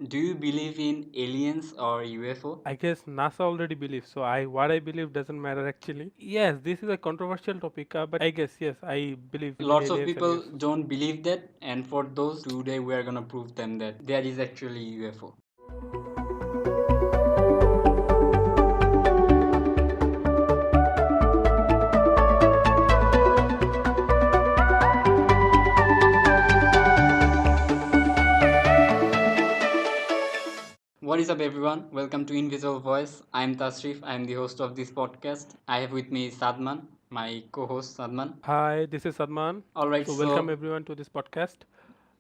Do you believe in aliens or UFO? I guess NASA already believes, so I what I believe doesn't matter actually. Yes, this is a controversial topic, but I guess yes, I believe in Lots of aliens and people UFOs. don't believe that, and for those, today we are gonna prove them that there is actually UFO. What is up, everyone? Welcome to Invisible Voice. I'm Tasrif. I'm the host of this podcast. I have with me Sadman, my co-host Sadman. Hi, this is Sadman. All right, So welcome so everyone to this podcast.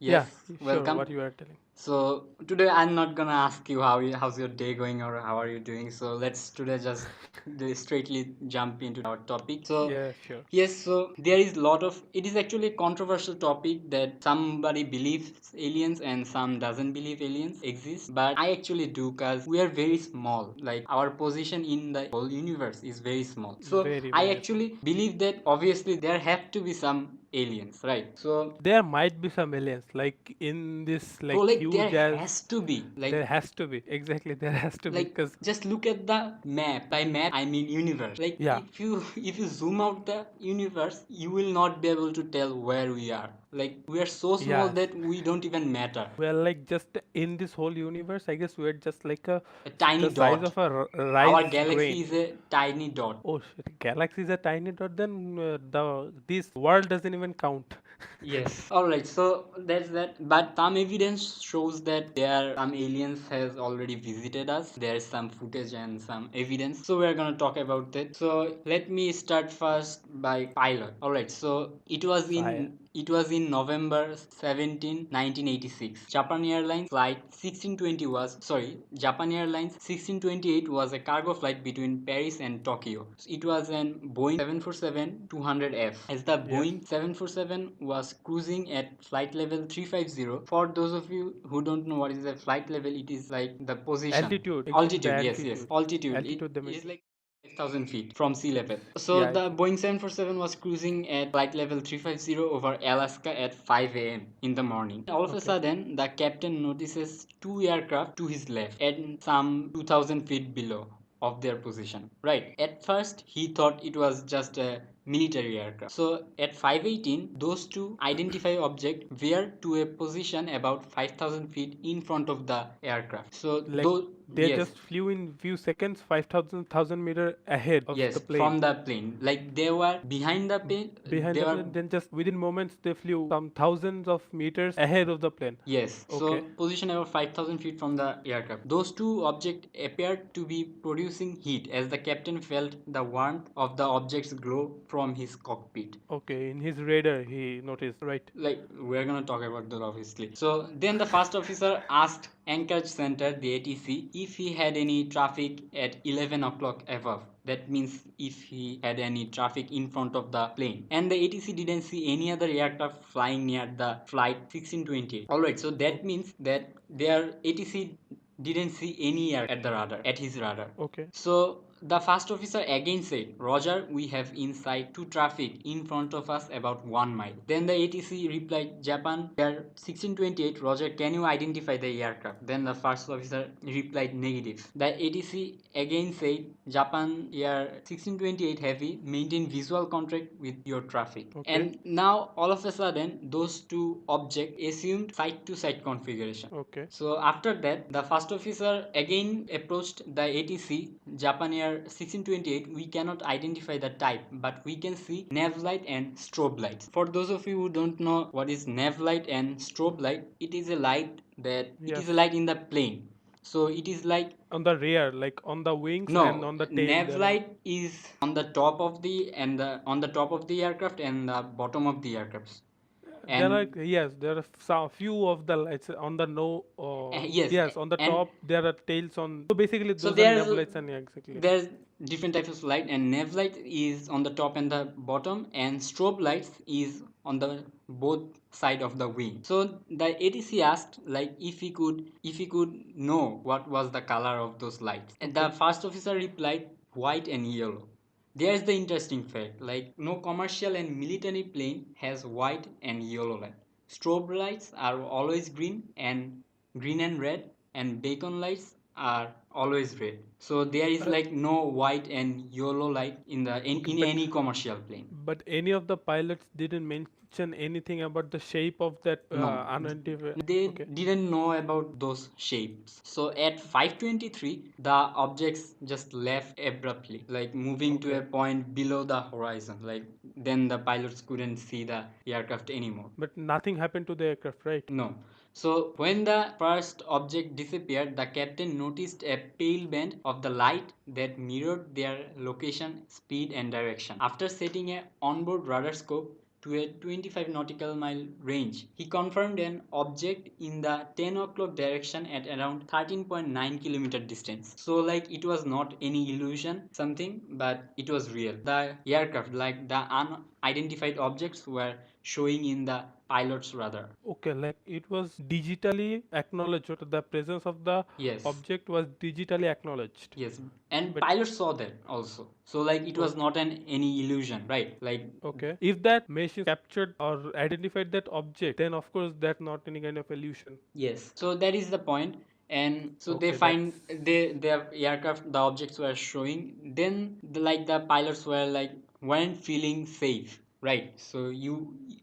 yes, Yeah, sure. welcome. What you are telling? So today I'm not gonna ask you how's your day going or how are you doing. So let's today just straightly jump into our topic. So Yeah, sure. yes, so there is lot of it is actually a controversial topic that somebody believes aliens and some doesn't believe aliens exist. But I actually do because we are very small. Like our position in the whole universe is very small. So Very, I very small. actually believe that obviously there have to be some aliens, right? So There might be some aliens, like in this bro, like like there huge as has to be there has to be. Exactly, there has to be like because just look at the map. By map I mean universe. Like yeah. if you zoom out the universe, you will not be able to tell where we are. Like we are so small Yes. that we don't even matter. Well, like just in this whole universe, I guess we're just like a A tiny the size dot. of a Our rice galaxy grain. is a tiny dot. Oh shit, galaxy is a tiny dot. Then the this world doesn't even count. Yes. All right. So that's that. But some evidence shows that there some aliens has already visited us. There's some footage and some evidence. So we're gonna talk about that. So let me start first by pilot. All right. So Fire. it was in November 17, 1986. Japan Airlines 1628 was a cargo flight between Paris and Tokyo. It was an Boeing 747-200F. As the Yes. Boeing 747 was cruising at flight level 350, for those of you who don't know what is a flight level, it is like the position. Altitude. The Altitude, yes, yes. altitude. Altitude. Altitude. The It mean. is like 5,000 feet from sea level. So Yeah. the Boeing 747 was cruising at flight level 350 over Alaska at 5 a.m. in the morning. All of a Okay. sudden, the captain notices two aircraft to his left and some 2,000 feet below of their position. Right. At first, he thought it was just a military aircraft. So at 5:18, those two identify object were to a position about 5,000 feet in front of the aircraft. So Like though they yes, just flew in few seconds, 5,000 meter ahead of yes, the plane. from the plane. Like they were behind the plane. Behind They the were plane, then just within moments they flew some thousands of meters ahead of the plane. yes. So Okay. position about 5,000 feet from the aircraft. Those two objects appeared to be producing heat as the captain felt the warmth of the object's glow from his cockpit. Okay. In his radar, he noticed. Right. Like we're gonna talk about that obviously. So then the first officer asked Anchorage Center, the ATC, if he had any traffic at 11 o'clock above. That means if he had any traffic in front of the plane. And the ATC didn't see any other aircraft flying near the flight 1628. Alright, so that means that their ATC didn't see any air at the radar, at his radar. Okay. So the first officer again said, Roger, we have insight to traffic in front of us about 1 mile. Then the ATC replied, Japan Air 1628, Roger, can you identify the aircraft? Then the first officer replied negative. The ATC again said, Japan Air 1628 Heavy, maintain visual contact with your traffic. Okay. And now all of a sudden, those two objects assumed side to side configuration. Okay. So after that, the first officer again approached the ATC, Japan Air 1628. We cannot identify the type, but we can see nav light and strobe lights. For those of you who don't know what is nav light and strobe light, it is a Yes. light in the plane. So it is like On the rear, like on the wings and no, on the tail, nav there are. light is on the top of the aircraft and the bottom of the aircraft. There are, And yes, there are some few of the lights on the no. yes, Yes, on the and top there are tails on. So basically, so those are nav lights, and yeah, exactly. there's different types of light, and nav light is on the top and the bottom, and strobe lights is on the both side of the wing. So the ATC asked like if he could know what was the color of those lights, and the Okay. first officer replied white and yellow. There's the interesting fact, like no commercial and military plane has white and yellow light. Strobe lights are always green and red, and beacon lights are always red. So there is like no white and yellow light Okay, in any commercial plane. but any of the pilots didn't mention anything about the shape of that No, unidentified. they Okay, didn't know about those shapes. So at 5:23, the objects just left abruptly, like moving to a okay. point below the horizon. Like then the pilots couldn't see the aircraft anymore. But nothing happened to the aircraft, right? No. So when the first object disappeared, the captain noticed a pale band of the light that mirrored their location, speed, and direction. After setting a onboard radar scope to a 25 nautical mile range, he confirmed an object in the 10 o'clock direction at around 13.9 kilometer distance. So like it was not any illusion something, but it was real. The aircraft, like the unidentified objects, were showing in the pilot's radar. Okay, like it was digitally acknowledged, or the presence of the Yes. object was digitally acknowledged. Yes, and But pilots saw that also. So like it was okay, not an any illusion, right? Like okay. If that machine captured or identified that object, then of course that's not any kind of illusion. yes. So that is the point. And so they Okay, find that's their aircraft, the objects were showing. Then like the pilots were like weren't feeling safe, right? So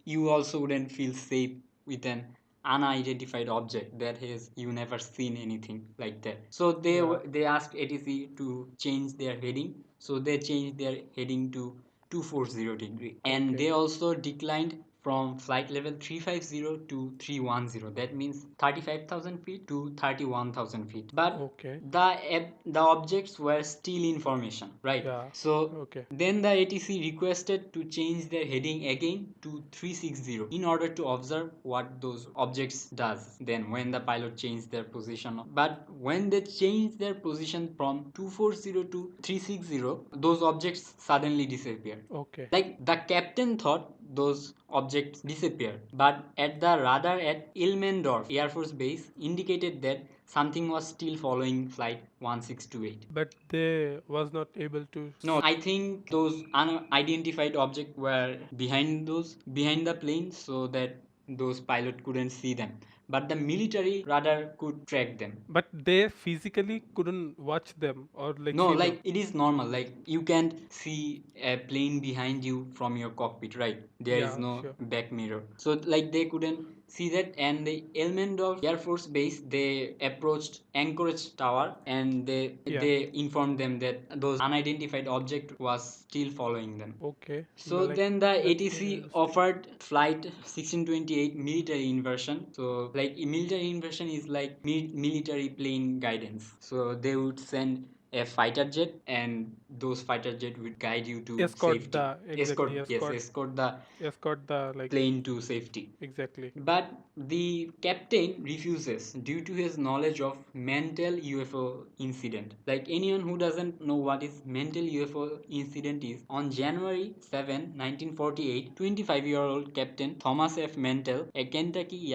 you also wouldn't feel safe with an unidentified object that has you never seen anything like that. So yeah. they asked ATC to change their heading. So they changed their heading to 240 degree, and Okay, they also declined from flight level 350 to 310. That means 35,000 feet to 31,000 feet. But okay, the objects were still in formation, right? yeah, So okay, then the ATC requested to change their heading again to 360 in order to observe what those objects does then when the pilot changed their position. But when they changed their position from 240 to 360, those objects suddenly disappeared. okay. Like the captain thought those objects disappeared, but at the radar at Ilmendorf Air Force Base indicated that something was still following flight 1628. But they was not able to. No, I think those unidentified objects were behind the plane so that those pilot couldn't see them. But the military radar could track them. But they physically couldn't watch them or like No, see them. like it is normal. Like you can't see a plane behind you from your cockpit, right? There is Yeah, no sure. back mirror. So like they couldn't see that, and the Elmendorf Air Force Base, they approached Anchorage Tower, and Yeah. they informed them that those unidentified object was still following them. Okay. So Like then the that's very ATC interesting. offered flight 1628 military inversion. So like military inversion is like military plane guidance. So they would send a fighter jet, and those fighter jet would guide you to Escort safety. the exactly Escort the escort the like plane to safety. exactly. But the captain refuses due to his knowledge of mental UFO incident. Like anyone who doesn't know what is mental UFO incident is, on January 7, 1948, 25-year-old Captain Thomas F. Mentel, a Kentucky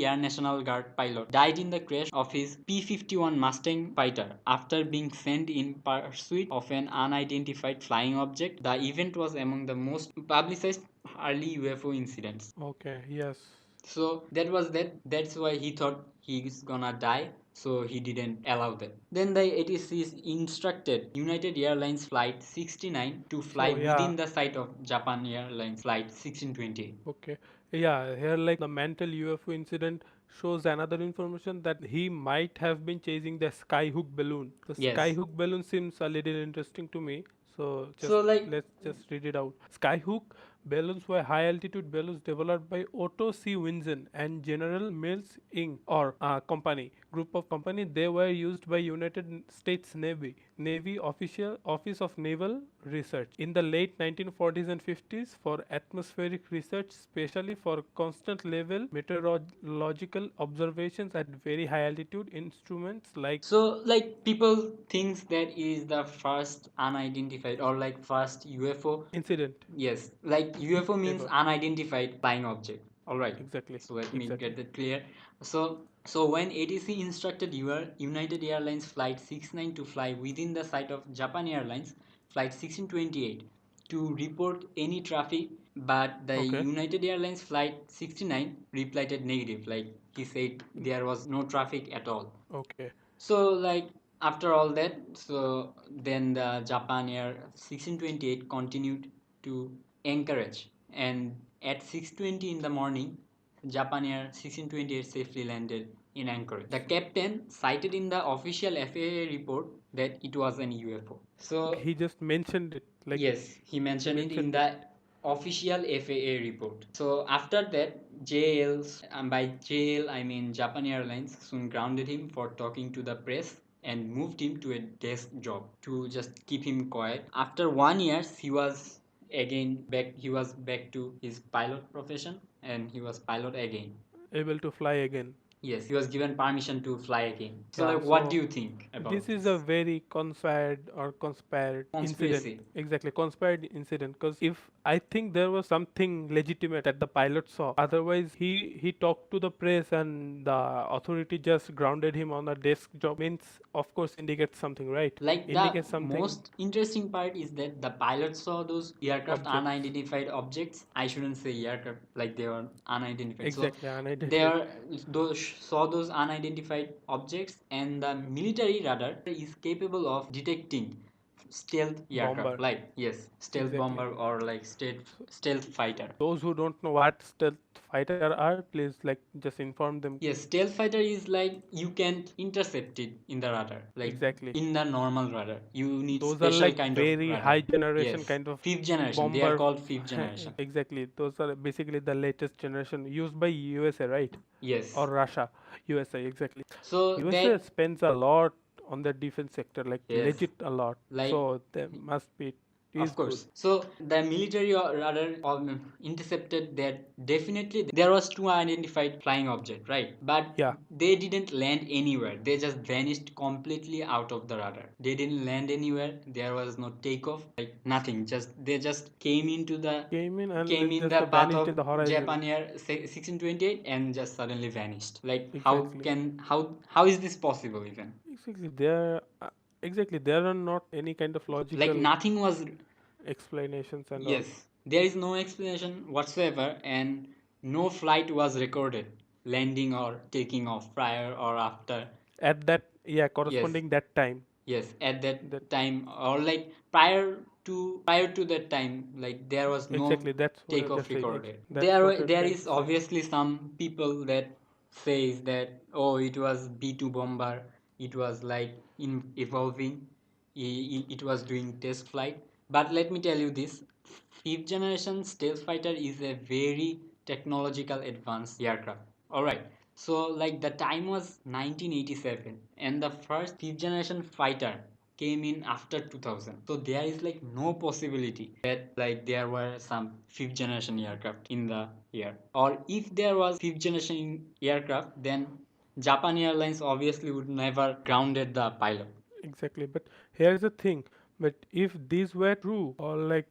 Air National Guard pilot, died in the crash of his P-51 Mustang fighter after being sent in pursuit of an unidentified flying object. The event was among the most publicized early UFO incidents. Okay. Yes. So that was that. That's why he thought he's gonna die. So he didn't allow that. Then the ATC instructed United Airlines Flight 69 to fly So yeah. within the site of Japan Airlines Flight 1628. Okay. Yeah, here like the mental UFO incident shows another information that he might have been chasing the skyhook balloon. The Yes. skyhook balloon seems a little interesting to me. So just So like let's just read it out. Skyhook balloons were high altitude balloons developed by Otto C. Winzen and General Mills Inc. or company group of company. They were used by United States Navy Office of Naval Research in the late 1940s and 50s for atmospheric research, especially for constant level meteorological observations at very high altitude. Instruments like so like people thinks that is the first unidentified or like first UFO. incident. Yes, like UFO means Ever. unidentified flying object. All right. Exactly. So let me get Exactly. that clear. So when ATC instructed your United Airlines Flight 69 to fly within the site of Japan Airlines Flight 1628 to report any traffic but the Okay. United Airlines flight 69 replied negative. Like he said, there was no traffic at all. Okay. So like after all that, so then the Japan Air 1628 continued to Anchorage, and at 6:20 in the morning, Japan Air 1628 safely landed in Anchorage. The captain cited in the official FAA report that it was an UFO. Okay, So he just mentioned it. Like yes, he he mentioned it in mentioned it. the official FAA report. So after that, JL's, by JL I mean Japan Airlines, soon grounded him for talking to the press and moved him to a desk job to just keep him quiet. After 1 year, he was back to his pilot profession, and he was pilot again. Able to fly again. Yes, he was given permission to fly again. So Yeah, like, what do so you think this about is a this? very conspired incident. Conspiracy. Exactly, conspired incident. Because if I think there was something legitimate that the pilot saw, otherwise he talked to the press and the authority just grounded him on a desk job. Means of course indicates something, right? Like the Indicates something most interesting part is that the pilots saw those aircraft objects. unidentified objects. I shouldn't say aircraft, like they were unidentified. So Exactly, they unidentified. are those saw those unidentified objects, and the military radar is capable of detecting stealth aircraft, Bomber. like yes, stealth Exactly. bomber or like So stealth fighter. those who don't know what stealth fighter are, please like just inform them. Yes, stealth fighter is like you can't intercept it in the radar, like Exactly. in the normal radar. You need Those are special like kind of very radar. high generation Yes, kind of fifth generation. They are bomber. called fifth generation. Exactly. Those are basically the latest generation used by USA, right? Yes. Or Russia. USA, exactly. So USA that spends a lot on the defense sector, like yes, legit a lot. like So there must be, it is of good. course. So the military radar intercepted that definitely there was two identified flying object, right? But Yeah. they didn't land anywhere. They just vanished completely out of the radar. They didn't land anywhere. There was no takeoff, like nothing. Just they just Came in and came then in just the path vanished in of the horizon. Japan Air 1628 and just suddenly vanished. Like Exactly. how is this possible even? Exactly. There are not any kind of Like logical nothing was. explanations and all. Yes, there is no explanation whatsoever, and no flight was recorded, landing or taking off prior or after. At that, yeah, Yes, corresponding that time. yes, at That that time or like prior to that time, like there was no exactly. That's what I was takeoff just saying. recorded. That's what I'm There trying is to say. obviously some people that says that oh it was B2 bomber, it was like in evolving, it was doing test flight. But let me tell you this: fifth generation stealth fighter is a very technological advanced aircraft. All right. So like the time was 1987, and the first fifth generation fighter came in after 2000. So there is like no possibility that like there were some fifth generation aircraft in the air. Or if there was fifth generation aircraft, then Japan Airlines obviously would never grounded the pilot. Exactly. But here's the thing. But if these were true, or like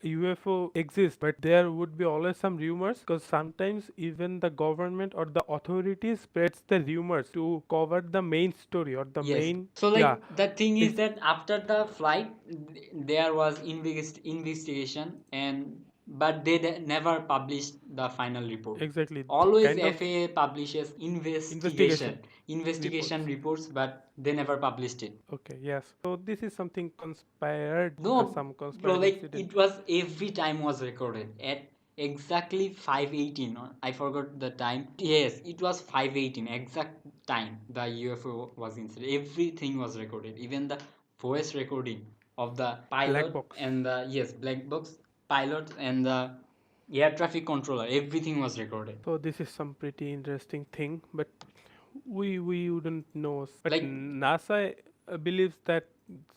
UFO exists, but there would be always some rumors, because sometimes even the government or the authorities spreads the rumors to cover the main story or the Yes. main, So yeah, like the thing is ex- that after the flight there was investigation, and but they never published the final report. exactly Always kind of FAA publishes investigation investigation reports. reports, but they never published it. Okay, yes. So this is something conspired, No, some bro, conspired like incident. it was every time was recorded at exactly 5:18. I forgot the time. Yes, it was 5:18 exact time the UFO was incident. Everything was recorded, even the voice recording of the Black pilot box. and the yes black box pilot and the air traffic controller. Everything was recorded. So this is some pretty interesting thing, but we wouldn't know. But Like NASA believes that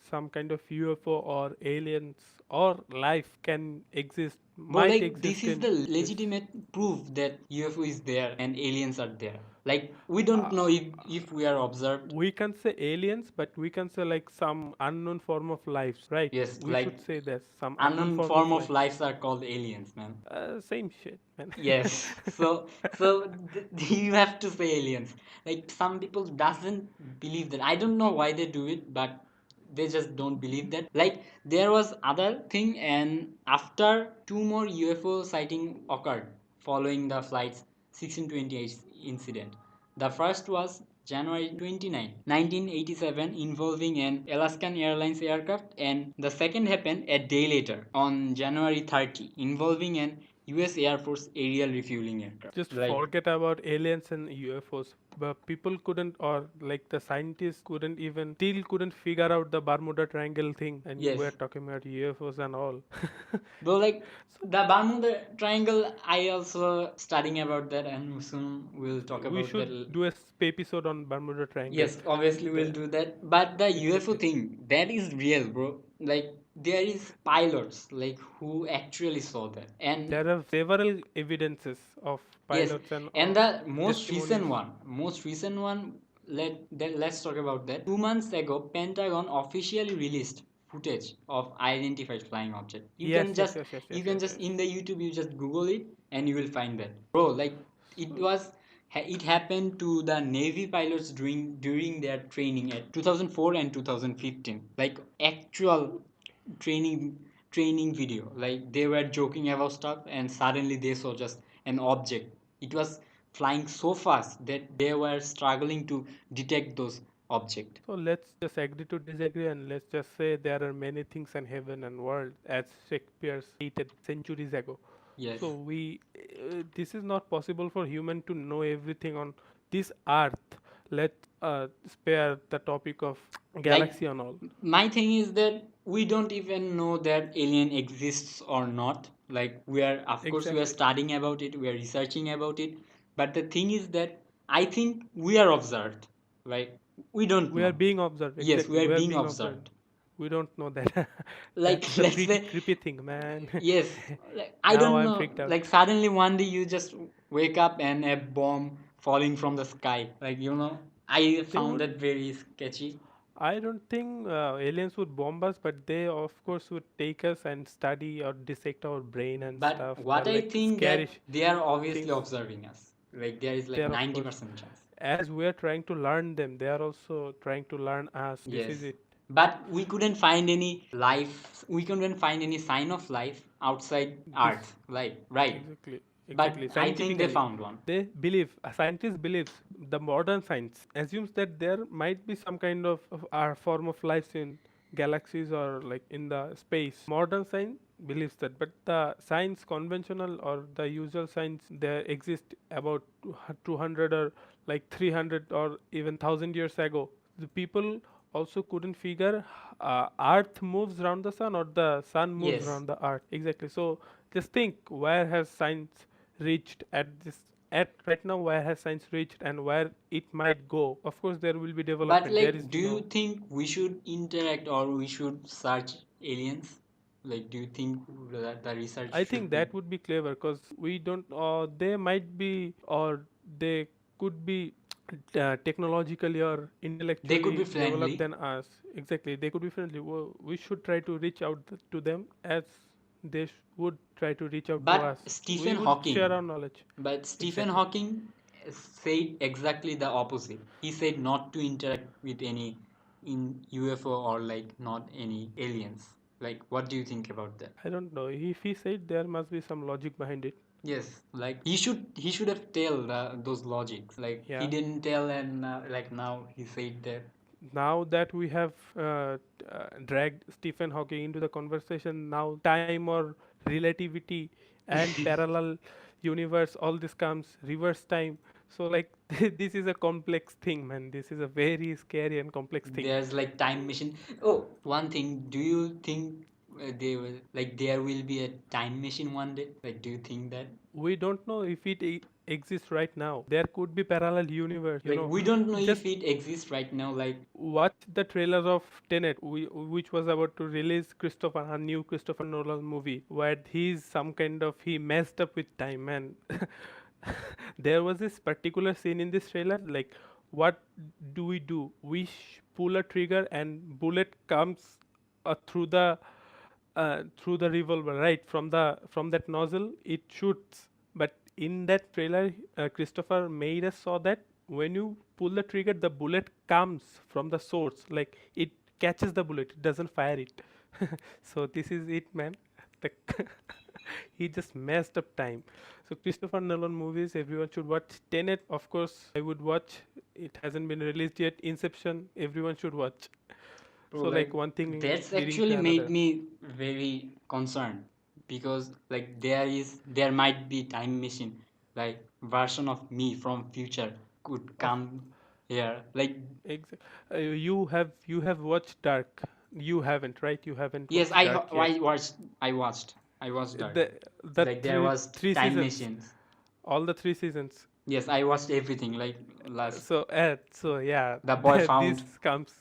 some kind of UFO or aliens or life can exist, bro, might like this exist is in the this. legitimate proof that UFO is there and aliens are there. Like we don't Uh, know if we are observed. we can say aliens, but we can say like some unknown form of lives, right? Yes, We like should say that some unknown unknown form of form of life. lives are called aliens, man. Same shit, man. Yes. You have to say aliens. Like some people doesn't believe that. I don't know why they do it, but they just don't believe that. Like there was other thing, and after two more UFO sighting occurred following the flight's 1628 incident. The first was January 29, 1987, involving an Alaskan Airlines aircraft, and the second happened a day later on January 30, involving an US Air Force aerial refueling aircraft. Just Like, forget about aliens and UFOs. But people couldn't, or like the scientists couldn't even, still couldn't figure out the Bermuda Triangle thing. And you were yes, talking about UFOs and all. though, like So the Bermuda Triangle, I also studying about that, and soon we'll talk we about that. should do a episode on Bermuda Triangle. Yes, obviously we'll The, do that. But the UFO exactly. thing, that is real, bro. Like there is pilots like who actually saw that. And There are several evidences of yes, pilots and and the testimonies. most recent one, let's talk about that. 2 months ago, Pentagon officially released footage of identified flying object. Yes, yes, yes, yes, You yes, can yes, just yes. in the YouTube you just Google it and you will find that, bro. Like it So was it happened to the Navy pilots during their training at 2004 and 2015. Like actual training video, like they were joking about stuff and suddenly they saw just an object. It was flying so fast that they were struggling to detect those object. So let's just agree to disagree and let's just say there are many things in heaven and world as Shakespeare stated centuries ago. Yes, So this is not possible for human to know everything on this earth. Let's spare the topic of like galaxy and all. my thing is that we don't even know that alien exists or not. Like we are, of course we are Exactly. studying about it, we are researching about it, but the thing is that I think we are observed. Like we don't We are know. being observed. Yes, Exactly. we are We are being being observed. observed. We don't know that. Like That's a let's pretty say, creepy thing, man. yes, like I Now don't I'm know, freaked out. like suddenly one day you just wake up and a bomb falling from the sky, like I They found would that very sketchy. I don't think aliens would bomb us, but they of course would take us and study or dissect our brain and But stuff. They're what I like think scary that they are obviously things. observing us, like there is like They're of course, 90% chance. as we are trying to learn them, they are also trying to learn us. This Yes, is it. but we couldn't find any life, we couldn't find any sign of life outside This Earth, like, right? exactly, But exactly. I think they Scientifically, found one. they believe. A scientist believes. The modern science assumes that there might be some kind of our form of life in galaxies or like in the space. Modern science believes that, but the science conventional or the usual science there exist about 200 or like 300 or even 1,000 years ago. The people also couldn't figure earth moves around the sun or the sun moves Yes, around the earth. Exactly. So just think, where has science reached at right now, where has science reached and where it might go? Of course there will be but development. There like, is do you no, think we should interact or we should search aliens? Like, do you think that the research I should think be? that would be clever because we don't they might be or they could be technologically or They could be intellectually developed friendly, than us. Exactly, they could be friendly. We should try to reach out to them as they would try to reach out to but us. We would share our knowledge. Stephen Exactly. Hawking said exactly the opposite. He said not to interact with any in UFO or like not any aliens. Like, what do you think about that? I don't know. If he said, there must be some logic behind it. Yes, like he should have tell those logics. Like he Yeah. didn't tell, and like now he said that. Now that we have dragged Stephen Hawking into the conversation, now time or relativity and parallel universe, all this comes reverse time. So like this is a complex thing, man. This is a very scary and complex thing. There's like time machine. Oh, one thing. Do you think there will be a time machine one day? Like, do you think that? We don't know if it exists right now. There could be parallel universe. Like, we don't know Just if it exists right now. Like, watch the trailer of Tenet, which was about to release a new Christopher Nolan movie, where he's some kind of he messed up with time, and there was this particular scene in this trailer. Like, what do we do? We pull a trigger, and bullet comes through the revolver, right from that nozzle. It shoots, but in that trailer, Christopher made us saw that when you pull the trigger, the bullet comes from the source. Like it catches the bullet, it doesn't fire it. So this is it, man. The he just messed up time. So Christopher Nolan movies, everyone should watch. Tenet, of course, I would watch. It hasn't been released yet. Inception, everyone should watch. Bro, So like like one thing that's leading actually to made another. me very concerned because like there might be time machine, like version of me from future could Of come here. Like you have watched Dark. You haven't, right? You haven't yes, watched Dark yet. I watched that. The Like there three was three time seasons, machines. all the 3 seasons. Yes, I watched everything. Like last So yeah, the boy this comes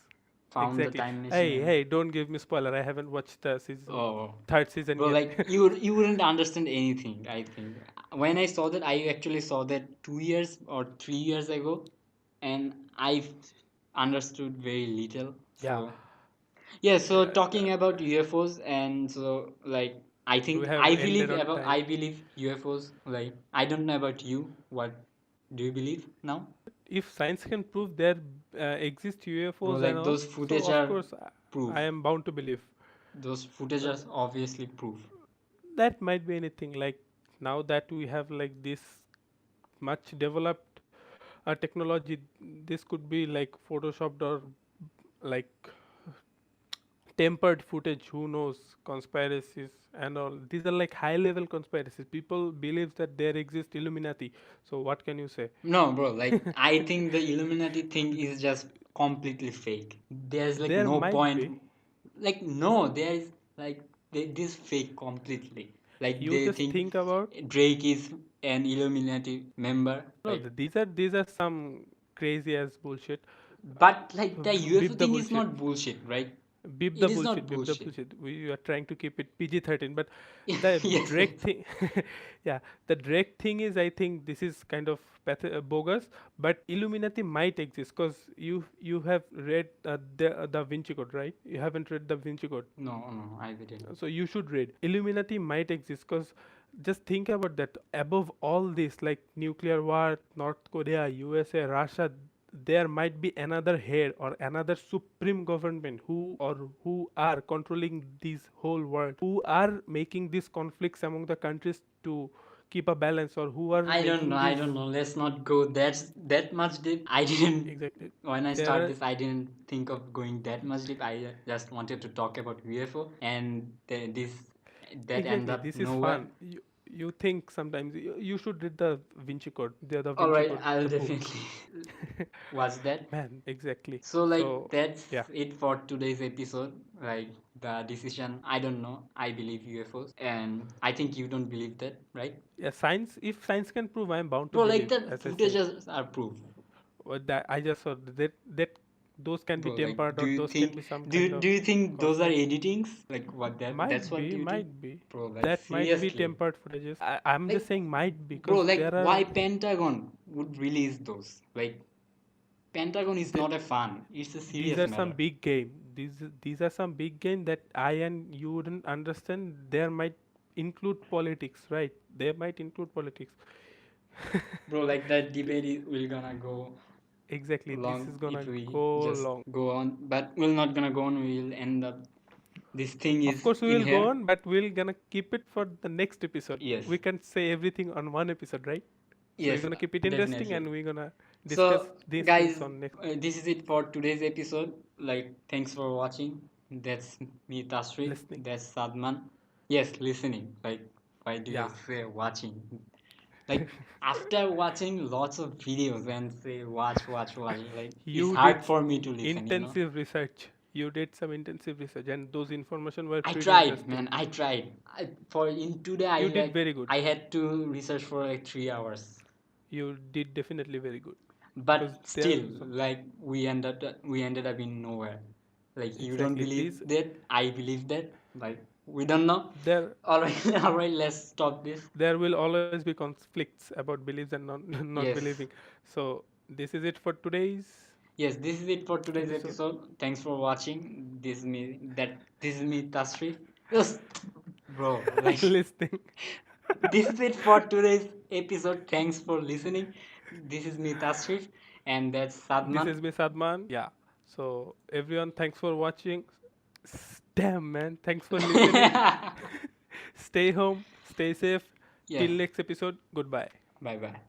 found the exactly. time machine Hey, and hey, don't give me spoiler. I haven't watched the season oh, third season bro, yet. like you wouldn't understand anything. I think when I saw that, I actually saw that 2 years or 3 years ago, and I understood very little. Yeah. So yeah, so Uh, talking about UFOs, and so like we have ended on I time. believe UFOs. Like I don't know about you. What do you believe now, If science can prove there exist bro? UFOs and Like all, those so footage of are course I proof. am bound to believe. Those footage Uh, are obviously proof. that might be anything. Like now that we have like this much developed technology, this could be like photoshopped or like tempered footage. Who knows? Conspiracies and all, these are like high level conspiracies. People believe that there exist Illuminati, so what can you say? No, bro, like I think the Illuminati thing is just completely fake. There's like There no might point. be. Like no, there is like this fake completely. Like You they just think think about, Drake is an Illuminati member. no, Like, these are some crazy ass bullshit. but like the UFO Beep the thing is bullshit. not bullshit, right? Beep the It is not bullshit, beep the bullshit. bullshit. We are trying to keep it PG-13, but the Yes, yes. Drake thing, yeah, the Drake thing is, I think this is kind of bogus. But Illuminati might exist because you have read the Vinci Code, right? You haven't read the Vinci Code, No, no, I didn't. so you should read. Illuminati might exist because just think about that. Above all this, like nuclear war, North Korea, USA, Russia, there might be another head or another supreme government who are controlling this whole world, who are making these conflicts among the countries to keep a balance, or who are I don't know. making I these. don't know. Let's not go that much deep. I didn't. Exactly. When I There start are this, I didn't think of going that much deep. I just wanted to talk about UFO, and this that end exactly, up this is nowhere. fun. You think sometimes you should read the Vinci Code, the All Vinci right, Code, I'll the book. definitely watch that. Man, exactly. So like So that's yeah, it for today's episode. Like the decision, I don't know. I believe UFOs, and I think you don't believe that, right? yeah. Science, if science can prove, I am bound to Bro, like believe. the As I said, footages are proof. that I just saw that those can be Bro, like, tempered, or those can be some kind do of you think those are cosmic. editings? Like, what that's Might what be, you think? might be. Bro, like, That might be seriously. tempered footages. I'm Like, just saying might be bro, because like, there why are Pentagon would release those? Like, Pentagon is th- not a fun. It's a these serious are some matter. big game. These are some big game that I and you wouldn't understand. There might include politics, right? They might include politics. Bro, like, that debate will gonna go Exactly. This long is gonna if we go just long. go on. But we're not gonna go on. We'll end up. This thing Of is course, we in will go here. on, but we're gonna keep it for the next episode. Yes. We can't say everything on one episode, right? So we're Yes, gonna keep it interesting, definitely. and we're gonna discuss So, these things guys, on next. this is it for today's episode. Like, thanks for watching. That's me, Tasrif. Listening. That's Sadman. Yes, listening. Like, why do you Yeah. say watching? Like, after watching lots of videos and say watch, like, it's You hard did for me to listen, you know? intensive research. You did some intensive research, and those information were I pretty tried, interesting. man. I tried. For in today, You did very good. I had to research for like 3 hours. You did definitely very good, because But there still, are some like we ended up in nowhere. Like you don't exactly believe these that, I believe that. Like we don't know. there All right, all right. Let's stop this. there will always be conflicts about beliefs and non not Yes, believing. So this is it for today's yes. This is it for today's episode. episode. Thanks for watching. This is me, Tasrif. Yes, bro. Like Listening. this is it for today's episode. Thanks for listening. This is me, Tasrif, and that's This Sadman. is me, Sadman. Yeah. So everyone, thanks for watching. Damn man, thanks for listening. Stay home, stay safe. Yeah. Till next episode, goodbye. Bye bye.